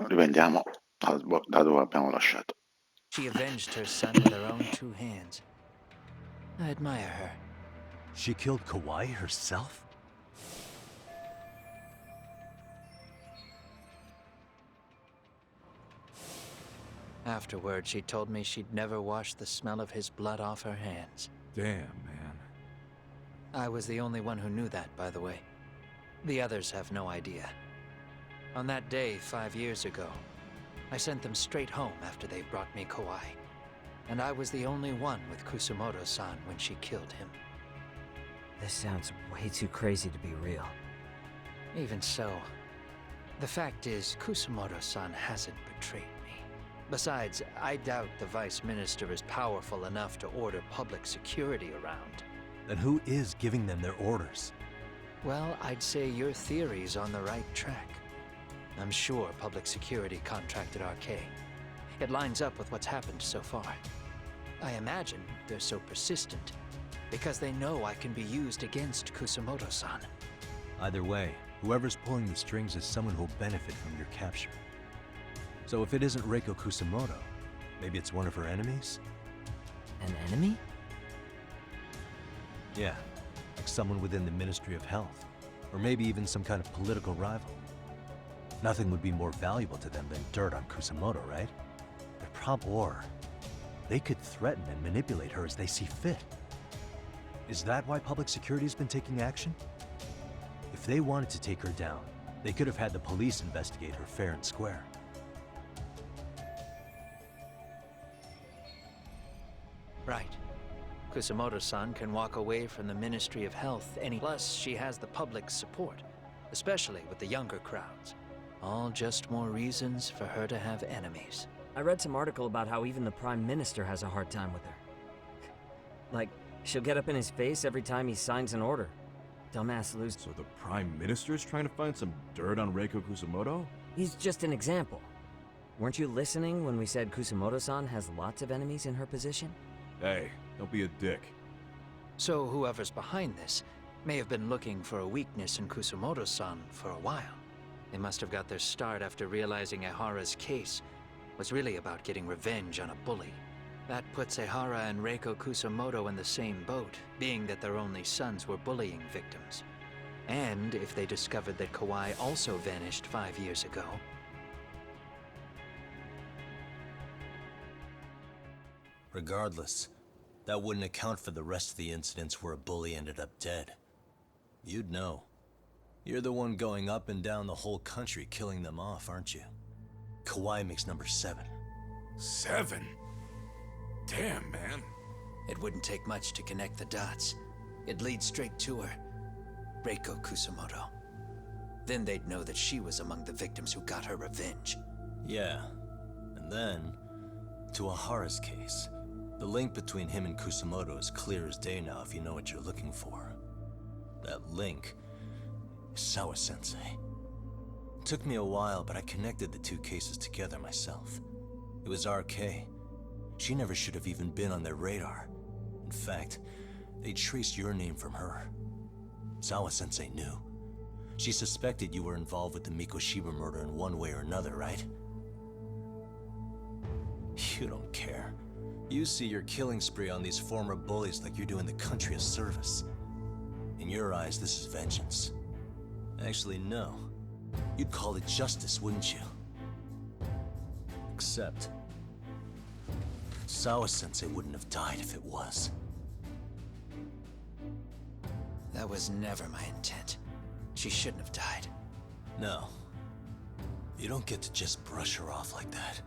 riprendiamo da dove abbiamo lasciato. She avenged her son with her own two hands. I admire her. She killed Kawhi herself? Afterward, she told me she'd never wash the smell of his blood off her hands. Damn, man. I was the only one who knew that, by the way. The others have no idea. On that day 5 years ago, I sent them straight home after they brought me Kawhi. And I was the only one with Kusumoto-san when she killed him. This sounds way too crazy to be real. Even so, the fact is, Kusumoto-san hasn't betrayed me. Besides, I doubt the Vice Minister is powerful enough to order public security around. Then who is giving them their orders? Well, I'd say your theory's on the right track. I'm sure public security contracted RK. It lines up with what's happened so far. I imagine they're so persistent because they know I can be used against Kusumoto-san. Either way, whoever's pulling the strings is someone who'll benefit from your capture. So if it isn't Reiko Kusumoto, maybe it's one of her enemies? An enemy? Yeah, like someone within the Ministry of Health, or maybe even some kind of political rival. Nothing would be more valuable to them than dirt on Kusumoto, right? Or they could threaten and manipulate her as they see fit. Is that why public security's been taking action? If they wanted to take her down, they could have had the police investigate her fair and square. Right. Kusumoto-san can walk away from the Ministry of Health plus she has the public's support, especially with the younger crowds. All just more reasons for her to have enemies. I read some article about how even the Prime Minister has a hard time with her. Like, she'll get up in his face every time he signs an order. Dumbass lose. So the Prime Minister's trying to find some dirt on Reiko Kusumoto? He's just an example. Weren't you listening when we said Kusumoto-san has lots of enemies in her position? Hey, don't be a dick. So whoever's behind this may have been looking for a weakness in Kusumoto-san for a while. They must have got their start after realizing Ehara's case was really about getting revenge on a bully. That puts Ehara and Reiko Kusumoto in the same boat, being that their only sons were bullying victims. And if they discovered that Kawhi also vanished 5 years ago... Regardless, that wouldn't account for the rest of the incidents where a bully ended up dead. You'd know. You're the one going up and down the whole country killing them off, aren't you? Kawhi makes number 7. 7? Damn, man. It wouldn't take much to connect the dots. It'd lead straight to her. Reiko Kusumoto. Then they'd know that she was among the victims who got her revenge. Yeah. And then, to Ahara's case. The link between him and Kusumoto is clear as day now if you know what you're looking for. That link is Sawa-sensei. It took me a while, but I connected the two cases together myself. It was RK. She never should have even been on their radar. In fact, they traced your name from her. Sawa-sensei knew. She suspected you were involved with the Mikoshiba murder in one way or another, right? You don't care. You see your killing spree on these former bullies like you're doing the country a service. In your eyes, this is vengeance. Actually, no. You'd call it justice, wouldn't you? Except, Sawa-sensei wouldn't have died if it was. That was never my intent. She shouldn't have died. No. You don't get to just brush her off like that.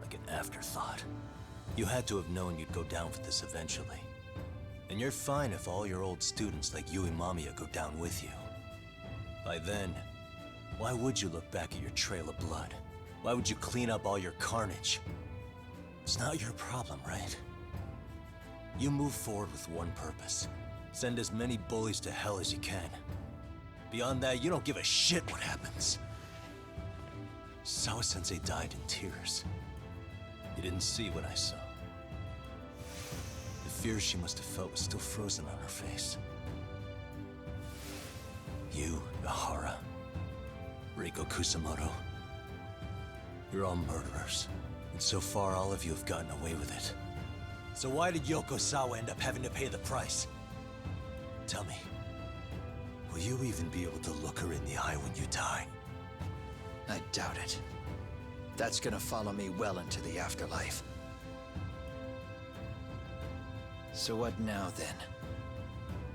Like an afterthought. You had to have known you'd go down for this eventually. And you're fine if all your old students like Yui Mamiya go down with you. By then, why would you look back at your trail of blood? Why would you clean up all your carnage? It's not your problem, right? You move forward with one purpose. Send as many bullies to hell as you can. Beyond that, you don't give a shit what happens. Sawa-sensei died in tears. You didn't see what I saw. The fear she must have felt was still frozen on her face. You, Ehara, Reiko Kusumoto, You're all murderers. And so far, all of you have gotten away with it. So why did Yoko Sawa end up having to pay the price? Tell me, will you even be able to look her in the eye when you die? I doubt it. That's gonna follow me well into the afterlife. So what now, then?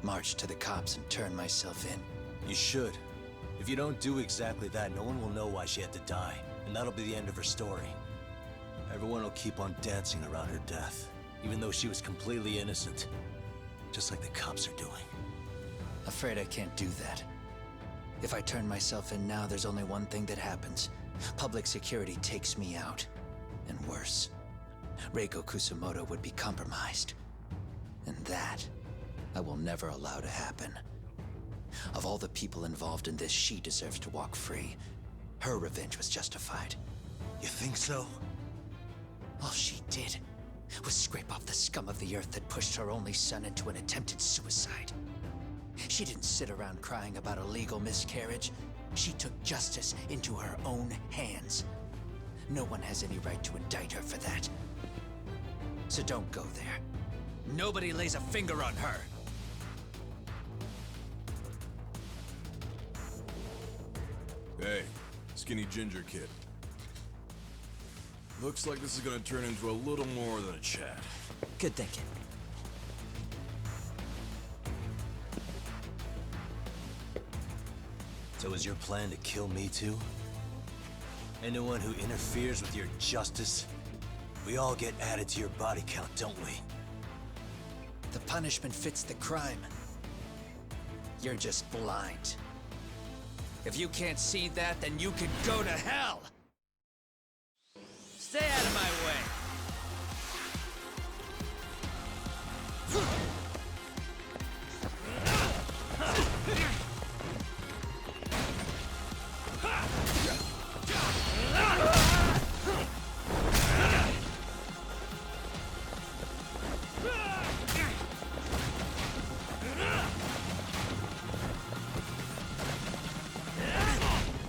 March to the cops and turn myself in? You should. If you don't do exactly that, no one will know why she had to die, and that'll be the end of her story. Everyone will keep on dancing around her death, even though she was completely innocent. Just like the cops are doing. Afraid I can't do that. If I turn myself in now, there's only one thing that happens. Public security takes me out. And worse, Reiko Kusumoto would be compromised. And that, I will never allow to happen. Of all the people involved in this, she deserves to walk free. Her revenge was justified. You think so? All she did was scrape off the scum of the earth that pushed her only son into an attempted suicide. She didn't sit around crying about a legal miscarriage. She took justice into her own hands. No one has any right to indict her for that. So don't go there. Nobody lays a finger on her. Hey, skinny ginger kid. Looks like this is gonna turn into a little more than a chat. Good thinking. So is your plan to kill me too? Anyone who interferes with your justice? We all get added to your body count, don't we? The punishment fits the crime. You're just blind. If you can't see that, then you can go to hell! Stay out of my way!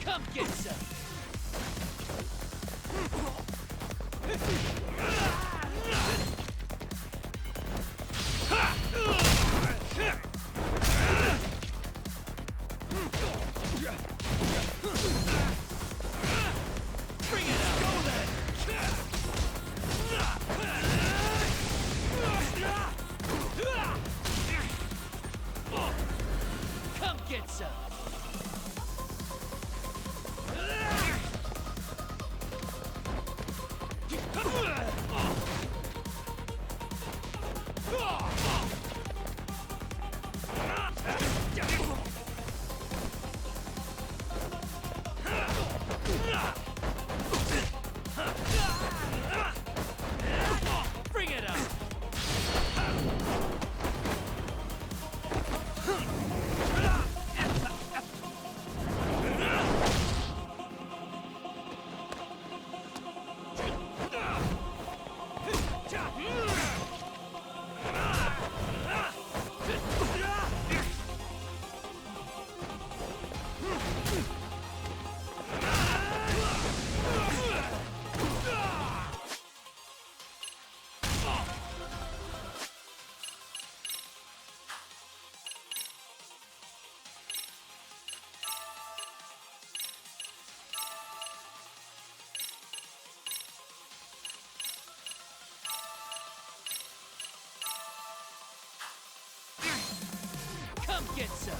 Come get some! Bring it out! Go then! Come get some! Bring it up! Come get some!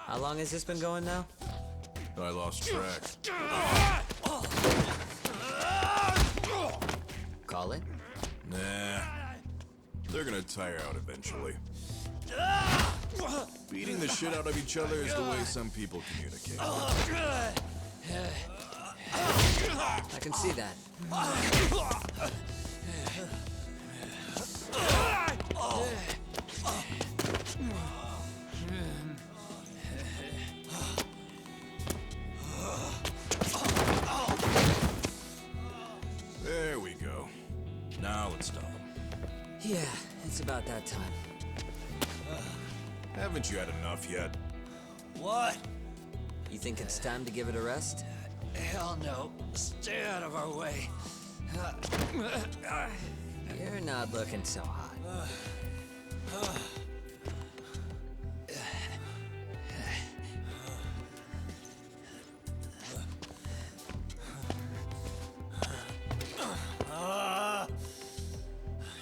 How long has this been going now? I lost track. Call it? Nah. They're gonna tire out eventually. Beating the shit out of each other is the way some people communicate. I can see that. There we go. Now let's stop them. Yeah, it's about that time. Haven't you had enough yet? What? You think it's time to give it a rest? Hell no. Stay out of our way. You're not looking so hot.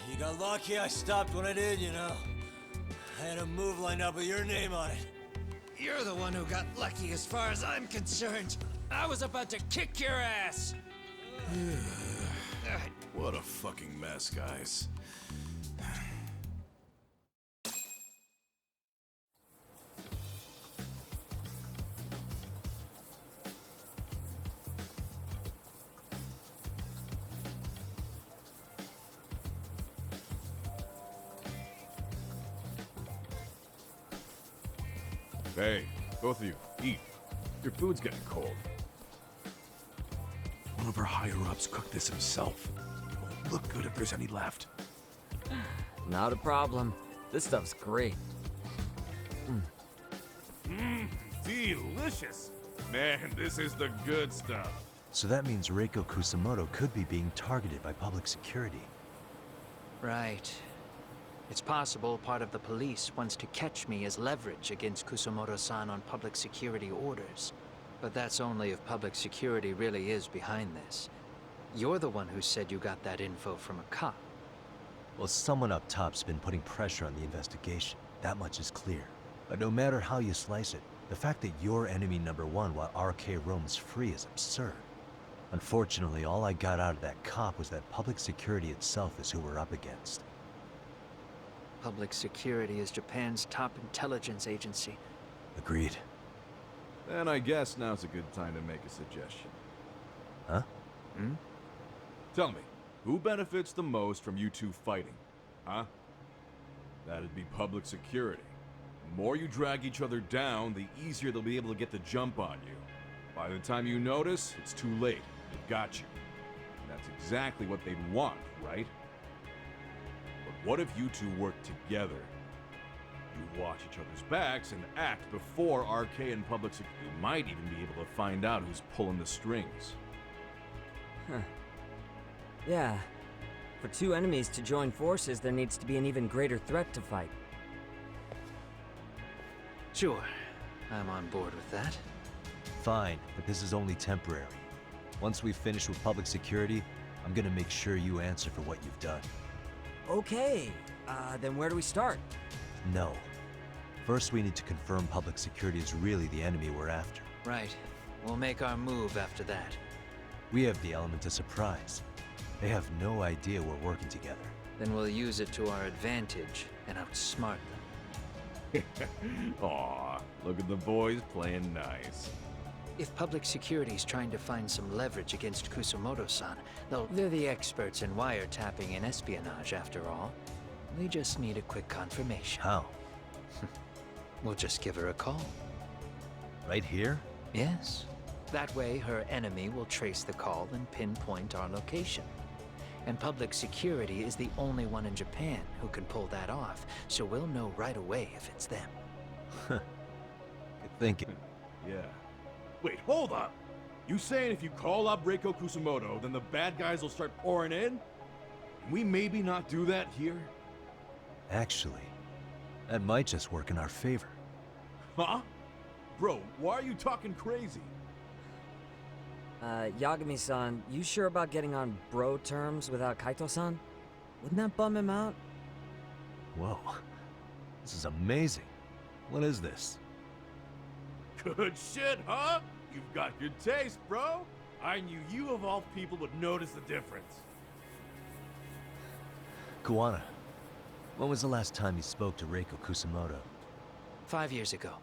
You got lucky I stopped when I did, you know. I had a move lined up with your name on it. You're the one who got lucky as far as I'm concerned. I was about to kick your ass. What a fucking mess, guys. Hey, both of you, eat. Your food's getting cold. One of our higher-ups cooked this himself. It won't look good if there's any left. Not a problem. This stuff's great. Delicious! Man, this is the good stuff. So that means Reiko Kusamoto could be being targeted by public security. Right. It's possible part of the police wants to catch me as leverage against Kusamoto-san on public security orders. But that's only if public security really is behind this. You're the one who said you got that info from a cop. Well, someone up top's been putting pressure on the investigation. That much is clear. But no matter how you slice it, the fact that you're enemy number one while RK roams free is absurd. Unfortunately, all I got out of that cop was that public security itself is who we're up against. Public security is Japan's top intelligence agency. Agreed. Then I guess now's a good time to make a suggestion. Huh? Tell me, who benefits the most from you two fighting? Huh? That'd be public security. The more you drag each other down, the easier they'll be able to get the jump on you. By the time you notice, it's too late. They've got you. And that's exactly what they'd want, right? But what if you two work together? You watch each other's backs and act before RK and public security. You might even be able to find out who's pulling the strings. Yeah. For two enemies to join forces, there needs to be an even greater threat to fight. Sure, I'm on board with that. Fine, but this is only temporary. Once we finish with public security, I'm gonna make sure you answer for what you've done. Okay. Then where do we start? No. First, we need to confirm public security is really the enemy we're after. Right. We'll make our move after that. We have the element of surprise. They have no idea we're working together. Then we'll use it to our advantage and outsmart them. Aw, look at the boys playing nice. If public security's trying to find some leverage against Kusamoto-san, they're the experts in wiretapping and espionage, after all. We just need a quick confirmation. How? We'll just give her a call. Right here? Yes. That way, her enemy will trace the call and pinpoint our location. And public security is the only one in Japan who can pull that off, so we'll know right away if it's them. Good thinking. Yeah. Wait, hold up! You saying if you call up Reiko Kusamoto, then the bad guys will start pouring in? Can we maybe not do that here? Actually, that might just work in our favor. Huh? Bro, why are you talking crazy? Yagami-san, you sure about getting on bro terms without Kaito-san? Wouldn't that bum him out? Whoa. This is amazing. What is this? Good shit, huh? You've got good taste, bro. I knew you of all people would notice the difference. Kuwana, When was the last time you spoke to Reiko Kusamoto? 5 years ago,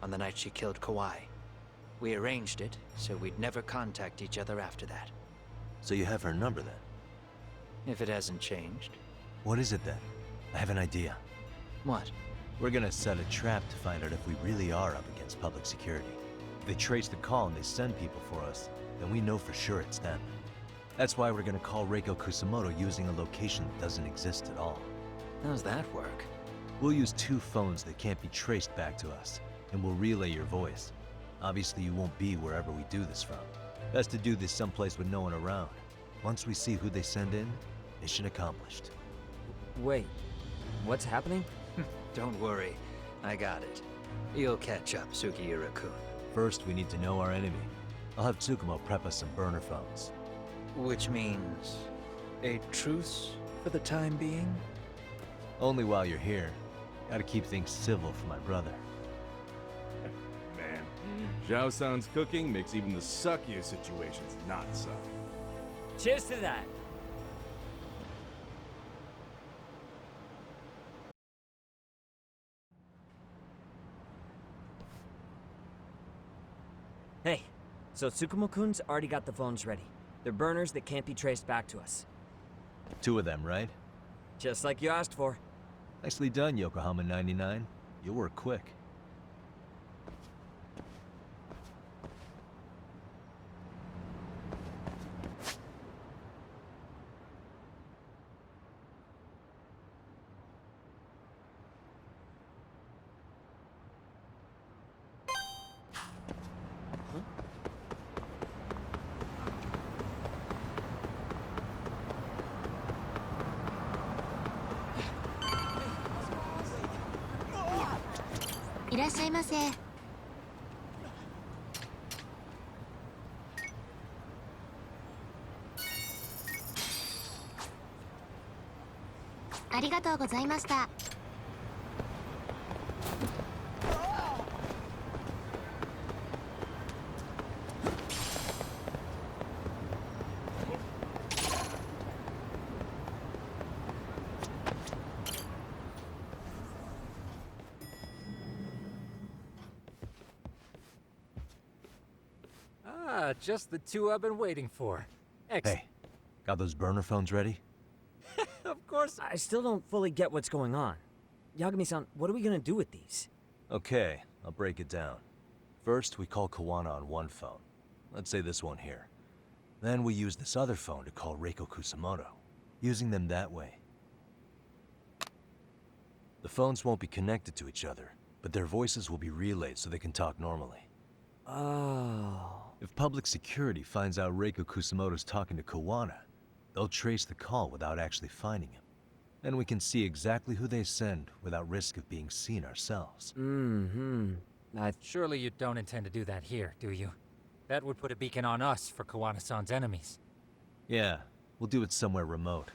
on the night she killed Kawai. We arranged it, so we'd never contact each other after that. So you have her number then? If it hasn't changed. What is it then? I have an idea. What? We're gonna set a trap to find out if we really are up against public security. If they trace the call and they send people for us, then we know for sure it's them. That's why we're gonna call Reiko Kusamoto using a location that doesn't exist at all. How's that work? We'll use 2 phones that can't be traced back to us, and we'll relay your voice. Obviously, you won't be wherever we do this from. Best to do this someplace with no one around. Once we see who they send in, mission accomplished. Wait, what's happening? Don't worry, I got it. You'll catch up, Sugiura-kun. First, we need to know our enemy. I'll have Tsukumo prep us some burner phones. Which means a truce for the time being? Only while you're here. Gotta keep things civil for my brother. Man, Zhao-san's cooking makes even the suckiest situations not suck. Cheers to that! Hey, so Tsukumo-kun's already got the phones ready. They're burners that can't be traced back to us. 2 of them, right? Just like you asked for. Nicely done, Yokohama 99. You'll work quick. Just the 2 I've been waiting for. Hey, got those burner phones ready? Of course. I still don't fully get what's going on. Yagami-san, what are we gonna do with these? Okay, I'll break it down. First, we call Kawana on one phone. Let's say this one here. Then we use this other phone to call Reiko Kusamoto, using them that way. The phones won't be connected to each other, but their voices will be relayed so they can talk normally. Oh... If public security finds out Reiko Kusamoto's talking to Kawana, they'll trace the call without actually finding him. Then we can see exactly who they send without risk of being seen ourselves. Surely you don't intend to do that here, do you? That would put a beacon on us for Kawana-san's enemies. Yeah, we'll do it somewhere remote.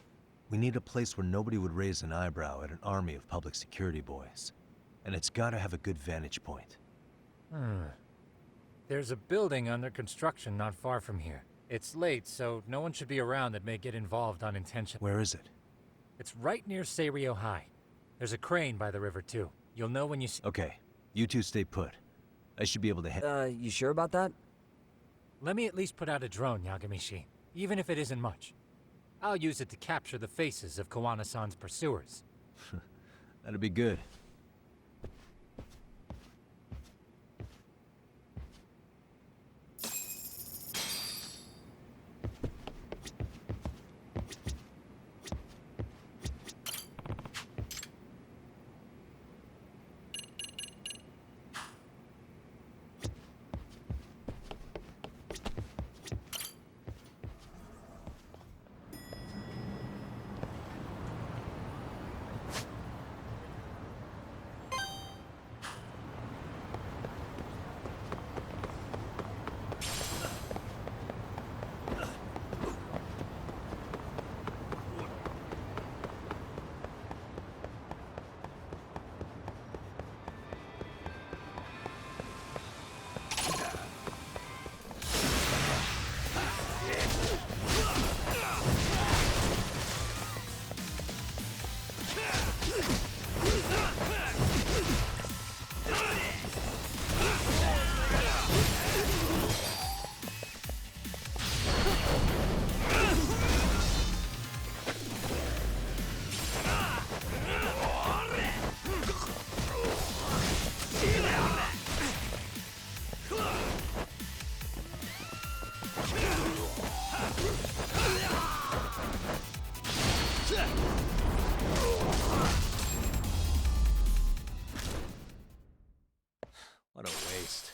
We need a place where nobody would raise an eyebrow at an army of public security boys. And it's gotta have a good vantage point. There's a building under construction not far from here. It's late, so no one should be around that may get involved unintentionally. Where is it? It's right near Seiryo High. There's a crane by the river, too. You'll know when you see— Okay, you 2 stay put. I should be able to you sure about that? Let me at least put out a drone, Yagami-shi, even if it isn't much. I'll use it to capture the faces of Kawana-san's pursuers. That'd be good. What a waste.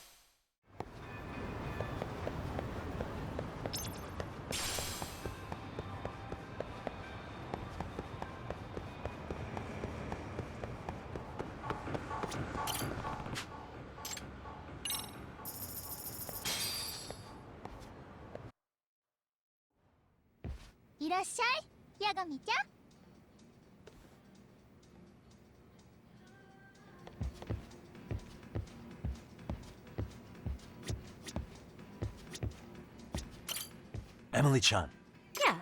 Emily-chan. Yeah.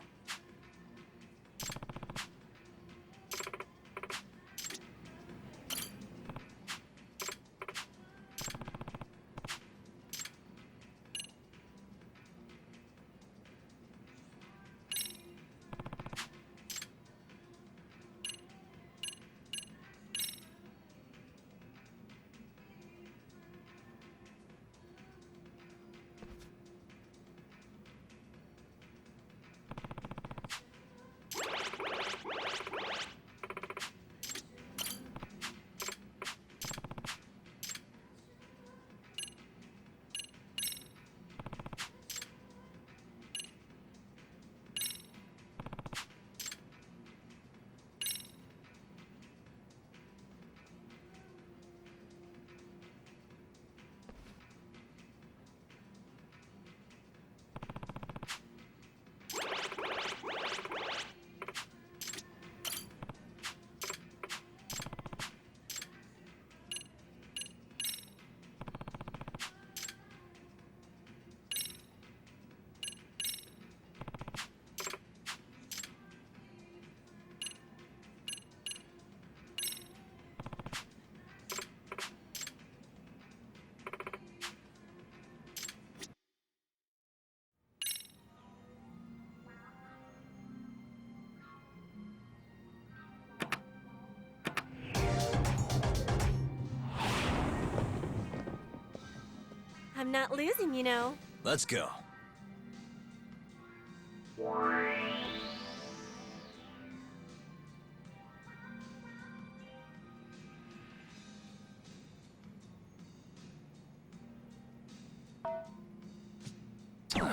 I'm not losing, you know. Let's go. Yep.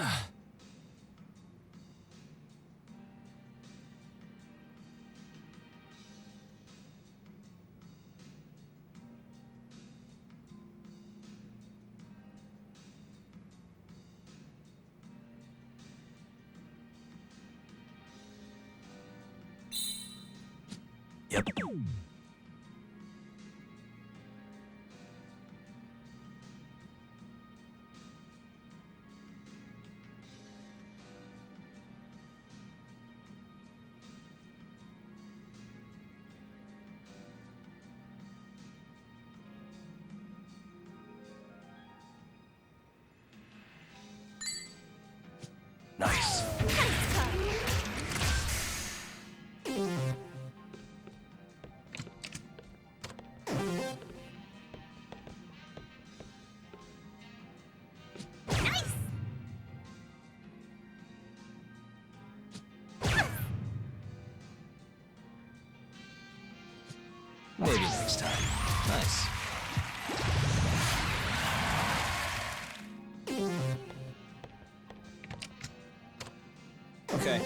Nice. Maybe next time. Nice. Okay.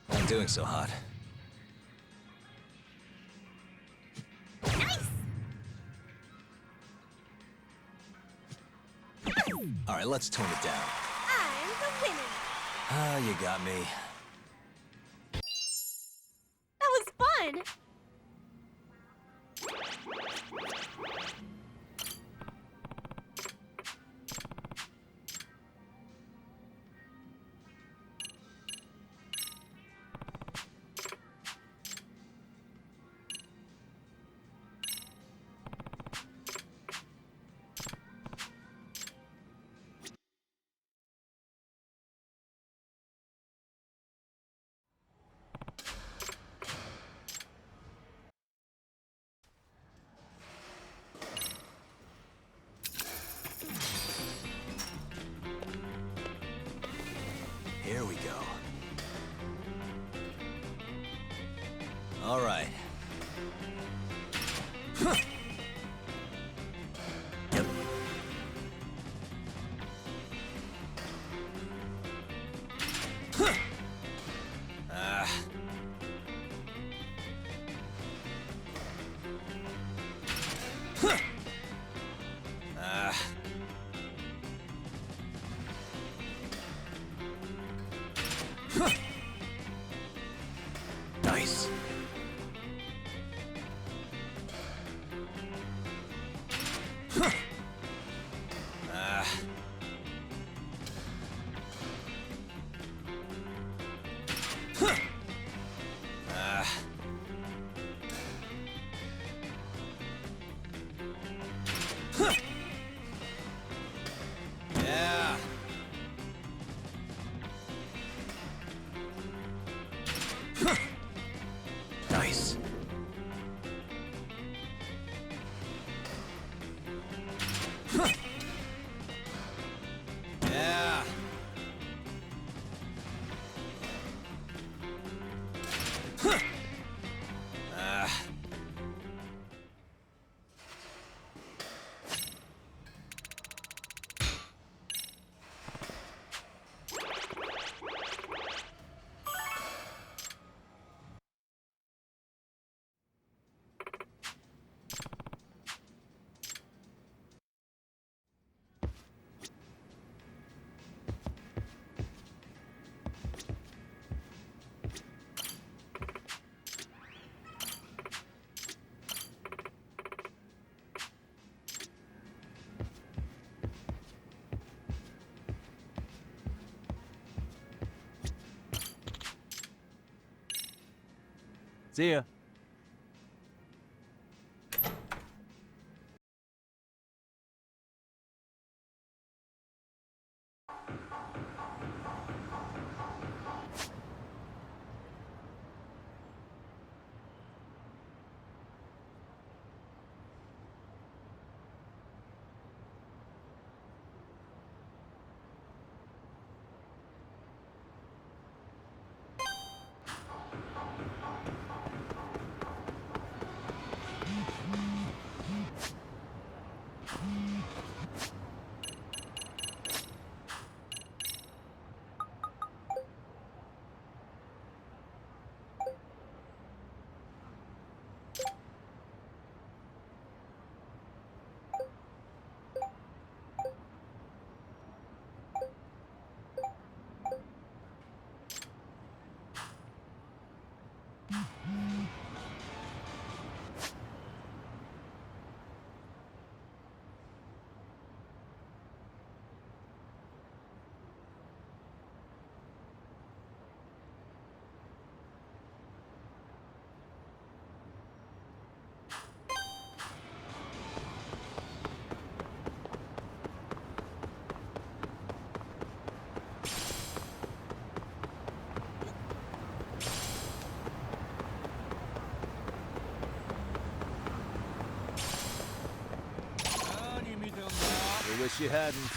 Not doing so hot. right, let's tone it down. I'm the winner. Ah, you got me. That was fun. Here we go. All right. Huh. Yep. Huh. Ah. Huh. Ah. Huh. Nice. Huh. Ah. Huh. Ah. Huh. Yeah. Huh. Nice. Huh. Yeah. Huh. Ah. See ya. I wish you hadn't.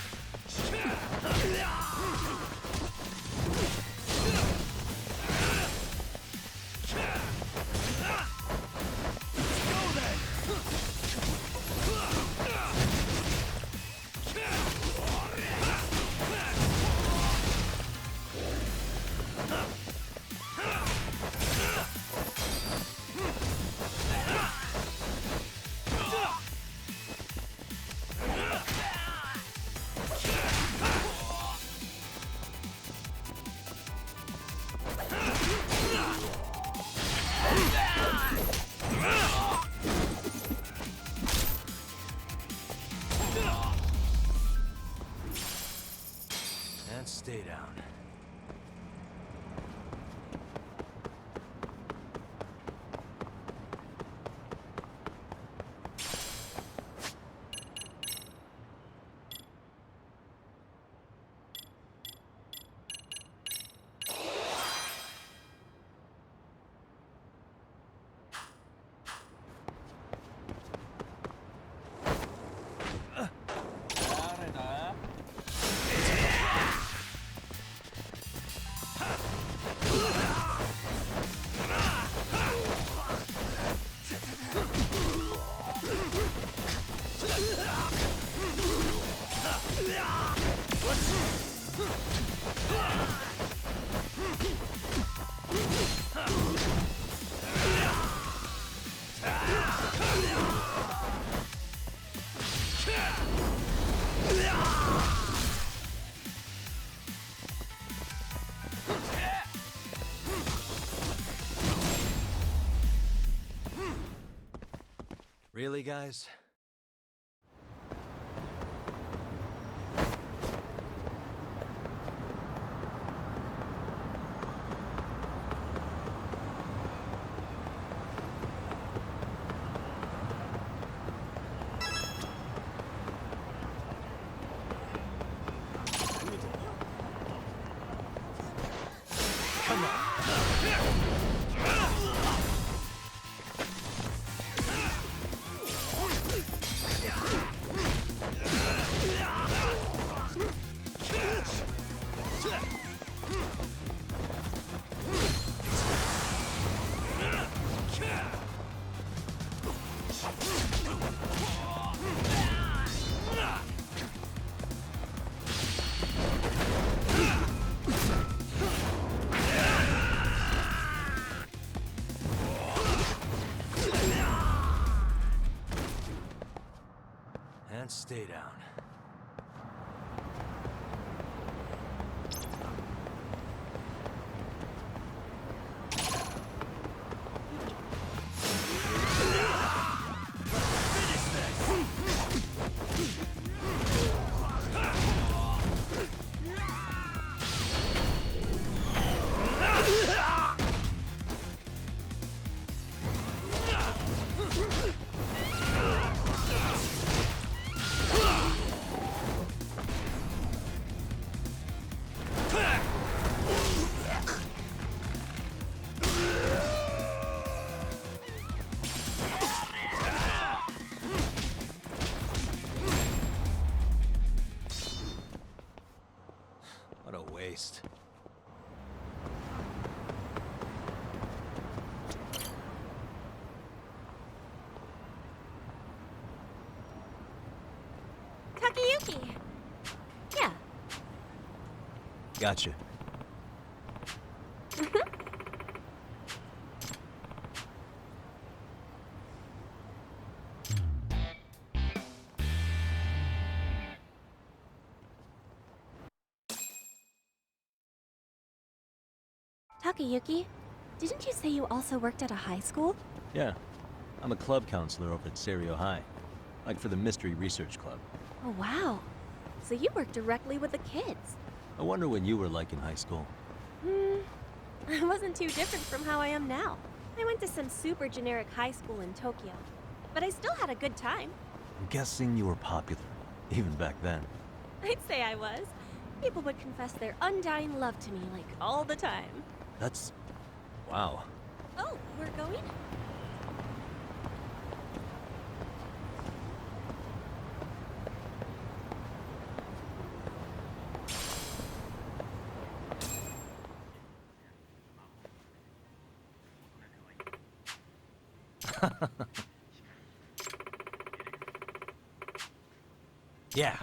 Really, guys? And stay down. What a waste. Takayuki! Yeah. Gotcha. Takayuki, didn't you say you also worked at a high school? Yeah. I'm a club counselor over at Serio High. Like for the Mystery Research Club. Oh, wow. So you work directly with the kids. I wonder what you were like in high school. I wasn't too different from how I am now. I went to some super generic high school in Tokyo. But I still had a good time. I'm guessing you were popular, even back then. I'd say I was. People would confess their undying love to me, like, all the time. That's... wow. Oh, we're going? Yeah.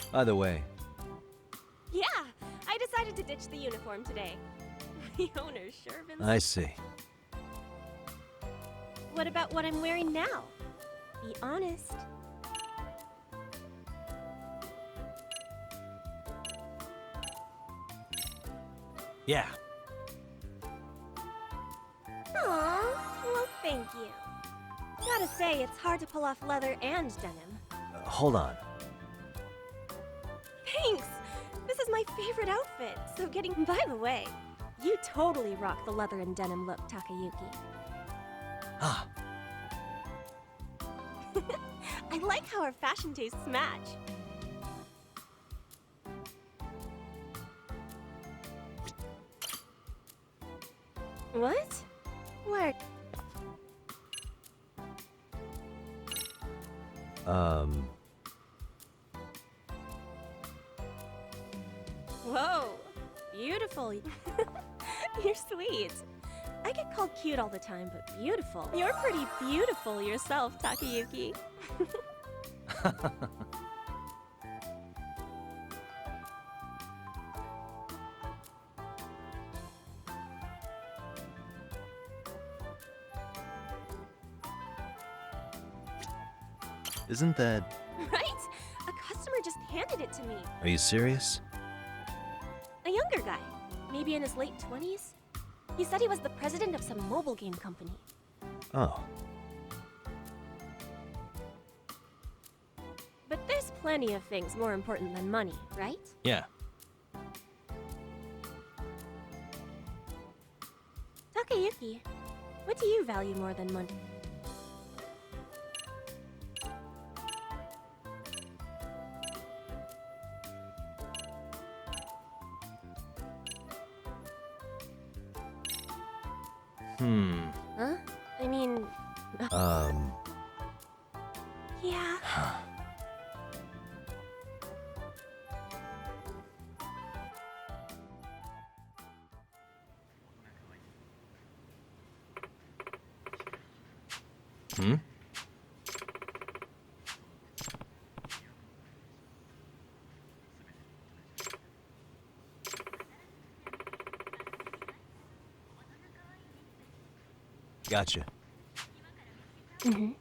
By the way, Yeah, I decided to ditch the uniform today. The owner's sure been... I see. What about what I'm wearing now? Be honest. Yeah. Aw, well, thank you. Gotta say, it's hard to pull off leather and denim. Hold on. Thanks! This is my favorite outfit, so getting... By the way, you totally rock the leather and denim look, Takayuki. Ah, I like how our fashion tastes match. What? Where? Whoa, beautiful. You're sweet. I get called cute all the time, but beautiful. You're pretty beautiful yourself, Takayuki. Isn't that... Right? A customer just handed it to me. Are you serious? A younger guy, maybe in his late 20s. He said he was the president of some mobile game company. Oh. But there's plenty of things more important than money, right? Yeah. Takayuki, what do you value more than money? Huh? I mean... Yeah. Gotcha. Mm-hmm.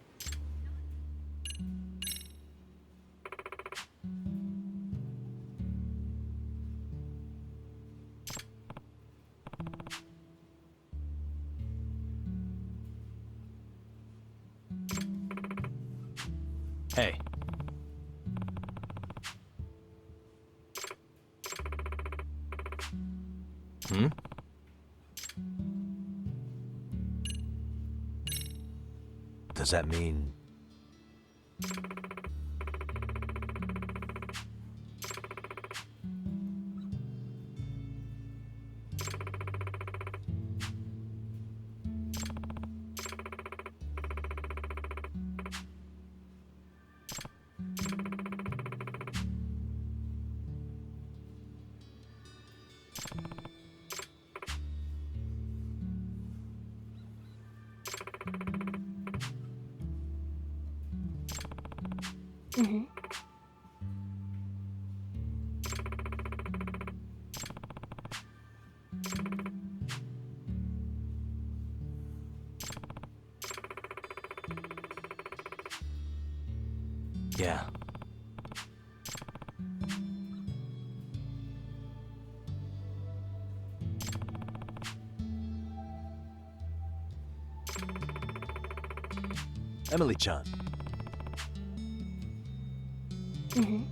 Hey. Does that mean... Mm-hmm. Yeah. Emily-chan. Mm-hmm.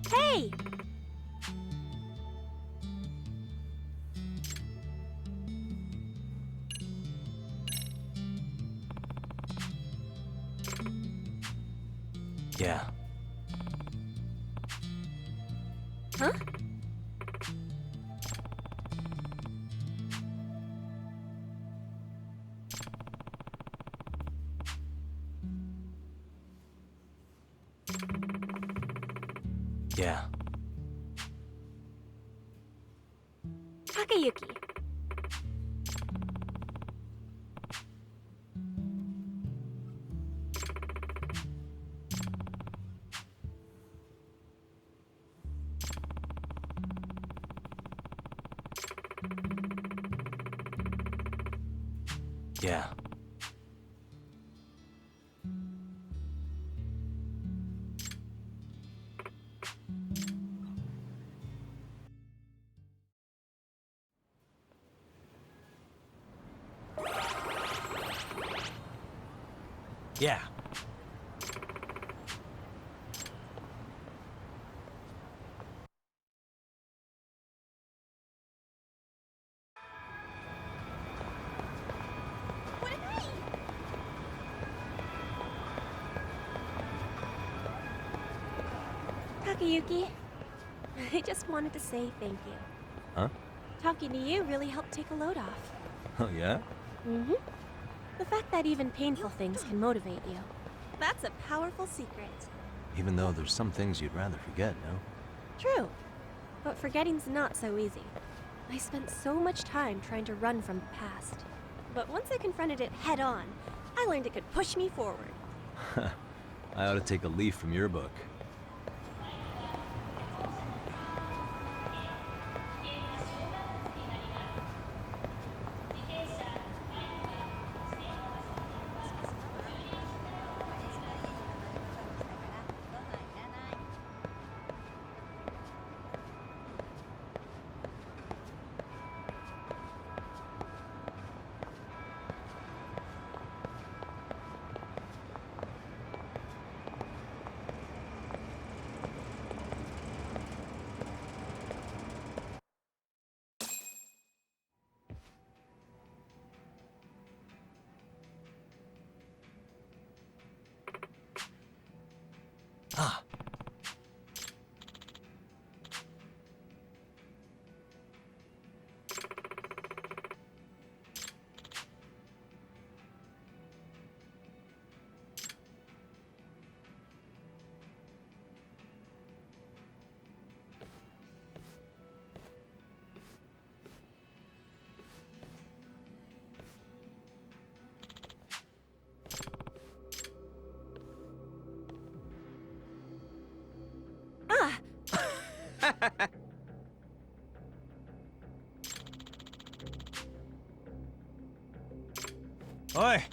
Hey! Yeah. Huh? Yeah. Takayuki. Yeah. Yeah. Takayuki, I just wanted to say thank you. Huh? Talking to you really helped take a load off. Oh, yeah? Mm-hmm. The fact that even painful things can motivate you. That's a powerful secret. Even though there's some things you'd rather forget, no? True. But forgetting's not so easy. I spent so much time trying to run from the past. But once I confronted it head on, I learned it could push me forward. I ought to take a leaf from your book. Ah. Oi!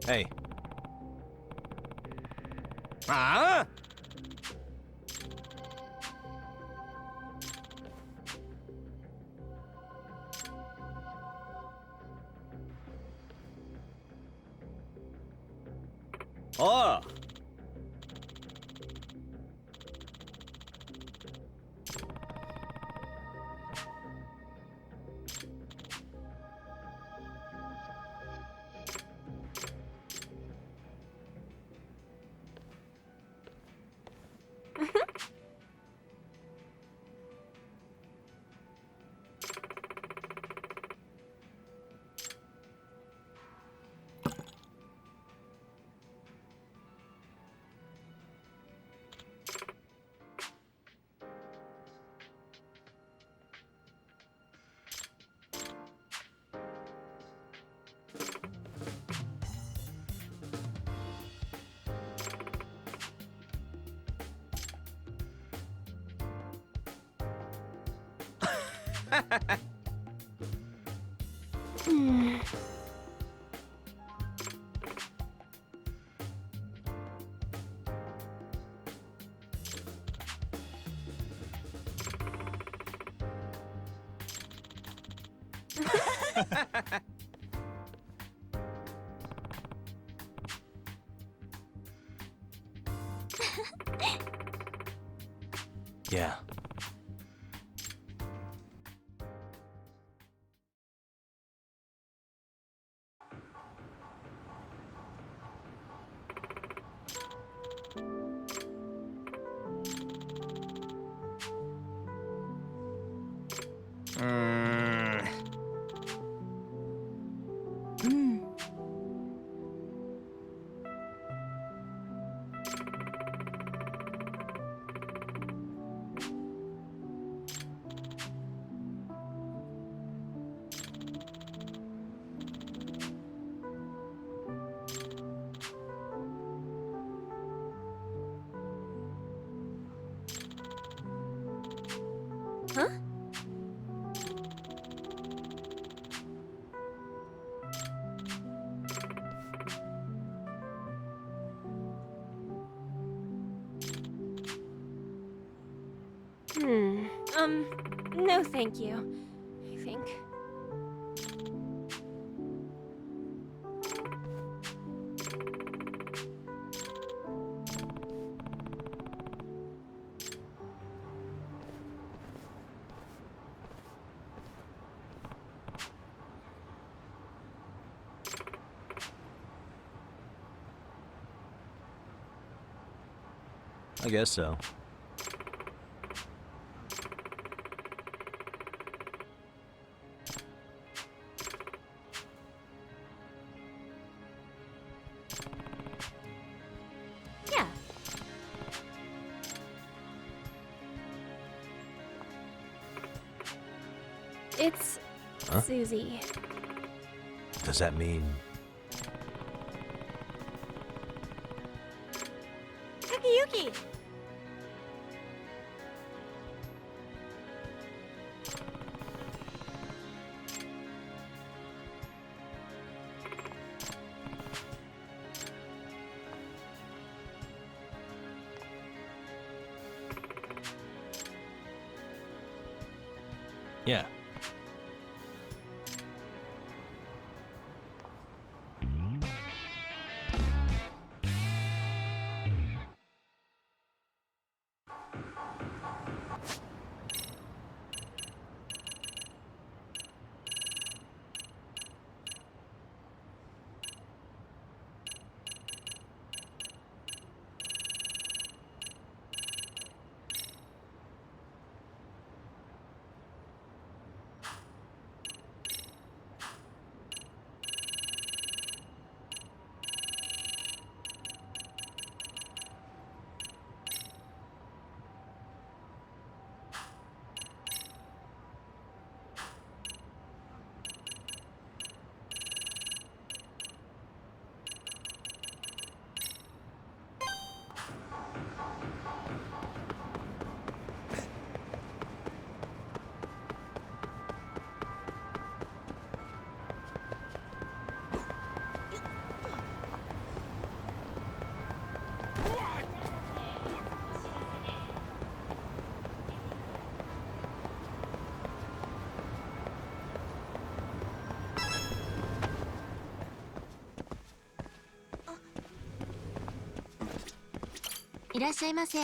Hey. Ah! Oh! Yeah. Huh? No thank you, I think. I guess so. Yeah. It's Huh? Susie. Does that mean... Takayuki! Yeah. いらっしゃいませ。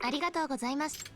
ありがとうございます。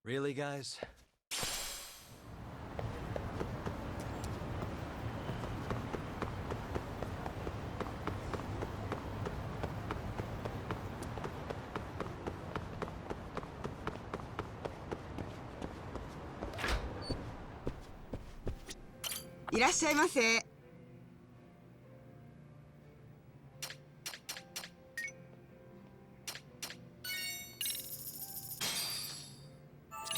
Really, guys? いらっしゃいませ。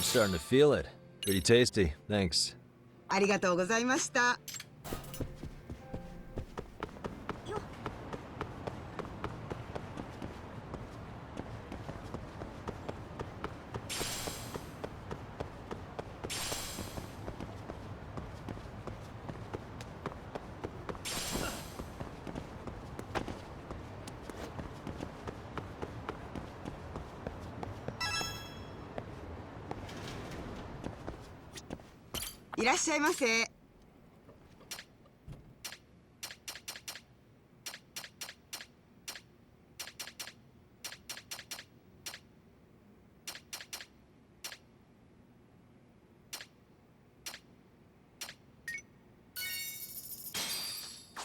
I'm starting to feel it. Pretty tasty. Thanks. ありがとうございました。 いらっしゃいませ。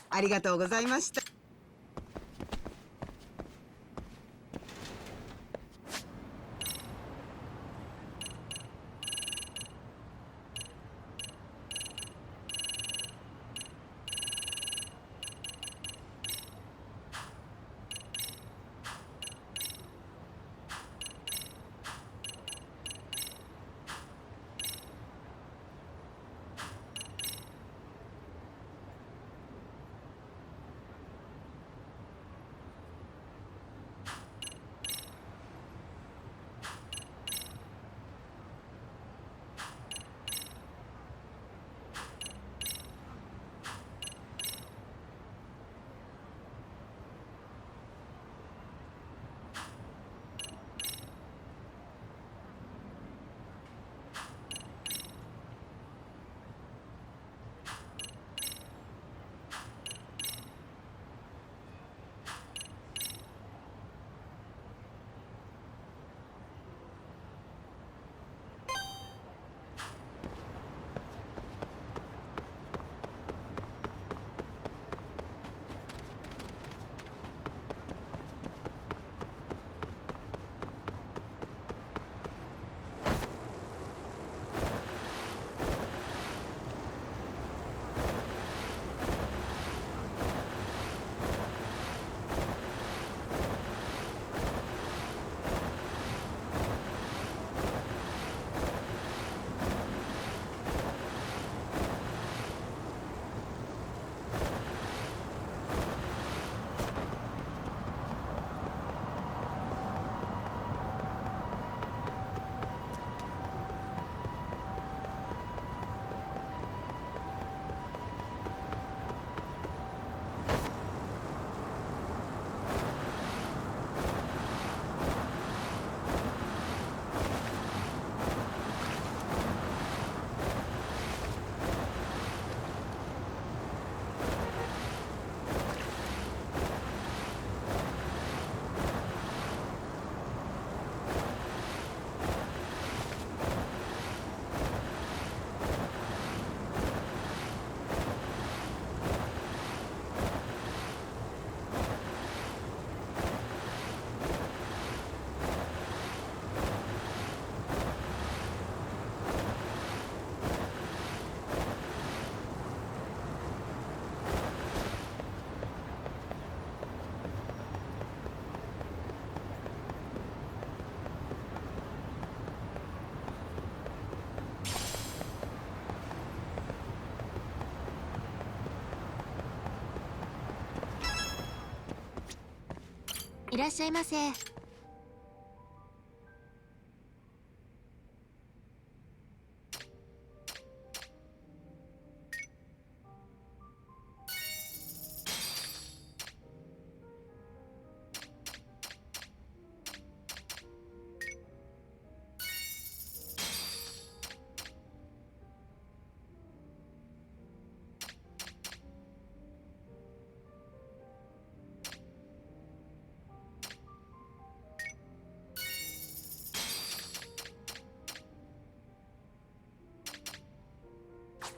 ありがとうございました。 「いらっしゃいませ。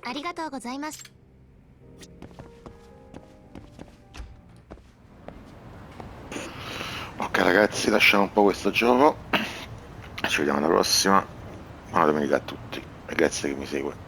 ありがとうございます。Ok ragazzi, lasciamo un po' questo gioco. Ci vediamo alla prossima. Buona domenica a tutti e grazie che mi segue.